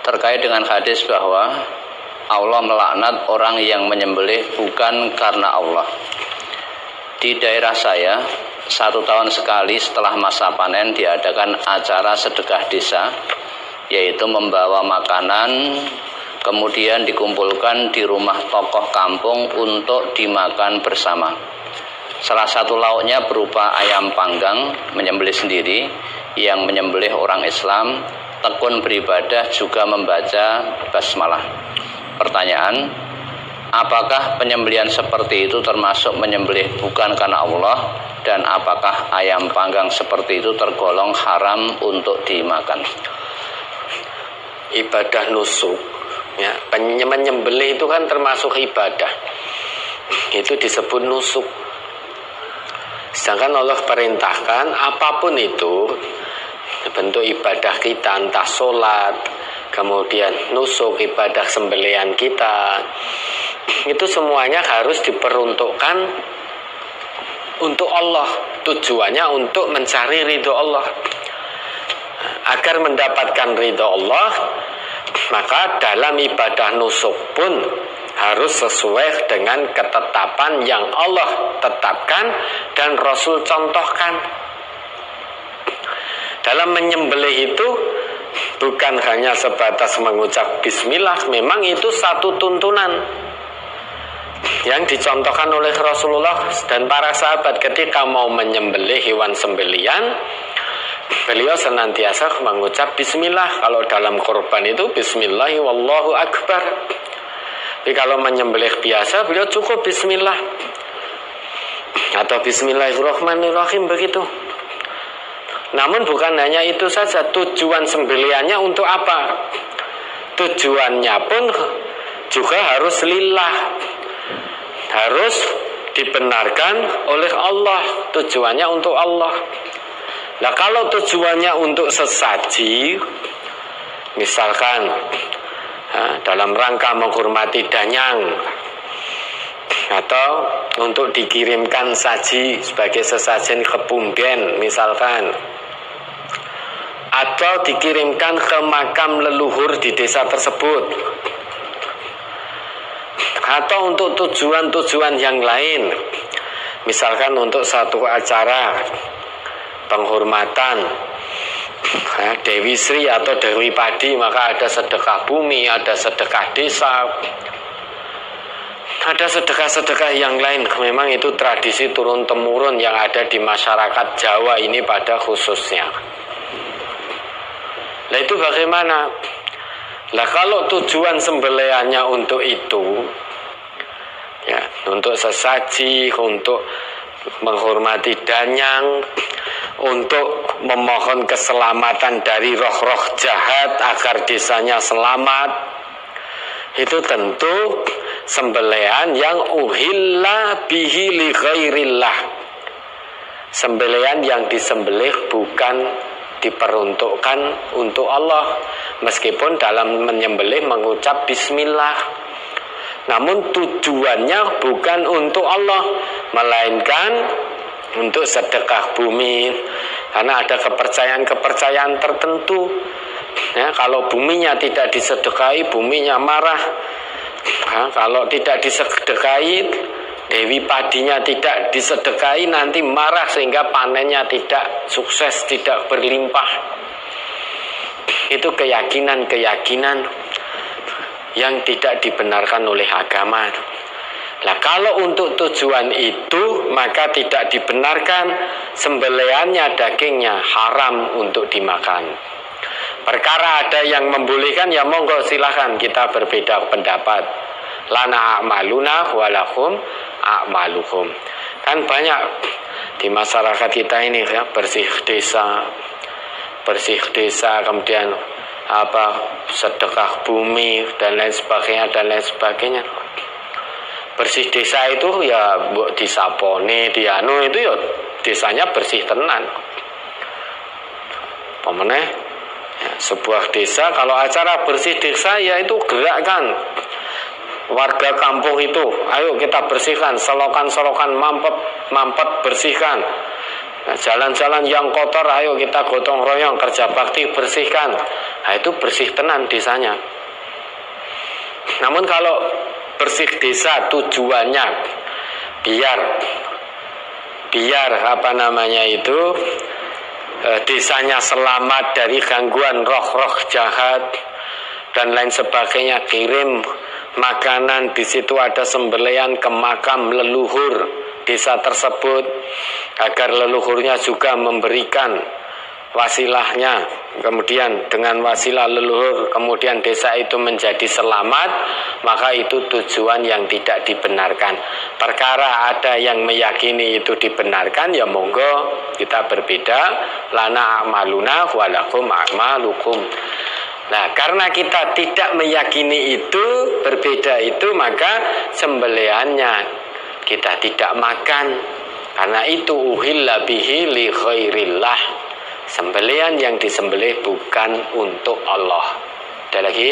terkait dengan hadis bahwa Allah melaknat orang yang menyembelih bukan karena Allah. Di daerah saya, 1 tahun sekali setelah masa panen diadakan acara sedekah desa, yaitu membawa makanan kemudian dikumpulkan di rumah tokoh kampung untuk dimakan bersama. Salah satu lauknya berupa ayam panggang menyembelih sendiri, yang menyembelih orang Islam, tekun beribadah juga membaca basmalah. Pertanyaan, apakah penyembelihan seperti itu termasuk menyembelih bukan karena Allah, dan apakah ayam panggang seperti itu tergolong haram untuk dimakan? Ibadah nusuk, ya, menyembelih itu kan termasuk ibadah. Itu disebut nusuk. Sedangkan Allah perintahkan apapun itu bentuk ibadah kita, entah sholat, kemudian nusuk, ibadah sembelihan kita, itu semuanya harus diperuntukkan untuk Allah. Tujuannya untuk mencari ridho Allah. Agar mendapatkan ridho Allah, maka dalam ibadah nusuk pun harus sesuai dengan ketetapan yang Allah tetapkan dan Rasul contohkan. Dalam menyembelih itu bukan hanya sebatas mengucap bismillah, memang itu satu tuntunan yang dicontohkan oleh Rasulullah dan para sahabat ketika mau menyembelih hewan sembelian. Beliau senantiasa mengucap bismillah. Kalau dalam kurban itu bismillah wallahu akbar. Tapi kalau menyembelih biasa beliau cukup bismillah atau bismillahirrahmanirrahim begitu. Namun bukan hanya itu saja, tujuan sembelihannya untuk apa? Tujuannya pun juga harus lillah, harus dibenarkan oleh Allah. Tujuannya untuk Allah. Nah, kalau tujuannya untuk sesaji, misalkan dalam rangka menghormati danyang, atau untuk dikirimkan saji sebagai sesajen ke punden misalkan, atau dikirimkan ke makam leluhur di desa tersebut, atau untuk tujuan-tujuan yang lain, misalkan untuk satu acara penghormatan Dewi Sri atau Dewi Padi, maka ada sedekah bumi, ada sedekah desa, ada sedekah-sedekah yang lain. Memang itu tradisi turun-temurun yang ada di masyarakat Jawa ini pada khususnya. Nah, itu bagaimana? Nah, kalau tujuan sembelihannya untuk itu, ya, untuk sesaji, untuk menghormati danyang, untuk memohon keselamatan dari roh-roh jahat agar desanya selamat, itu tentu sembelihan yang uhilla bihi li ghairillah. Sembelihan yang disembelih bukan diperuntukkan untuk Allah, meskipun dalam menyembelih mengucap bismillah, namun tujuannya bukan untuk Allah, melainkan untuk sedekah bumi. Karena ada kepercayaan-kepercayaan tertentu, ya, kalau buminya tidak disedekahi, buminya marah. Kalau tidak disedekahi, Dewi Padinya tidak disedekahi, nanti marah sehingga panennya tidak sukses, tidak berlimpah. Itu keyakinan-keyakinan yang tidak dibenarkan oleh agama. Nah, kalau untuk tujuan itu, maka tidak dibenarkan sembelihannya, dagingnya haram untuk dimakan. Perkara ada yang membolehkan, ya monggo silahkan, kita berbeda pendapat. Lana a'maluna walakum a'malukum. Kan banyak di masyarakat kita ini, ya, bersih desa, kemudian sedekah bumi dan lain sebagainya. Bersih desa itu ya disapone, dianu, itu ya desanya bersih tenan. Pemeneh, ya, sebuah desa kalau acara bersih desa, ya itu gerakkan warga kampung itu, ayo kita bersihkan, selokan-selokan mampet bersihkan. Nah, jalan-jalan yang kotor, ayo kita gotong royong kerja bakti bersihkan. Nah, itu bersih tenan desanya. Namun kalau bersih desa tujuannya biar apa namanya itu desanya selamat dari gangguan roh-roh jahat dan lain sebagainya, kirim makanan, di situ ada sembelihan ke makam leluhur desa tersebut agar leluhurnya juga memberikan wasilahnya, kemudian dengan wasilah leluhur kemudian desa itu menjadi selamat, maka itu tujuan yang tidak dibenarkan. Perkara ada yang meyakini itu dibenarkan, ya monggo, kita berbeda, lana a'maluna walakum a'malukum. Nah, karena kita tidak meyakini itu, berbeda itu, maka sembelihannya kita tidak makan. Karena itu uhilla bihi li khairillah. Sembelihan yang disembelih bukan untuk Allah. Ada lagi?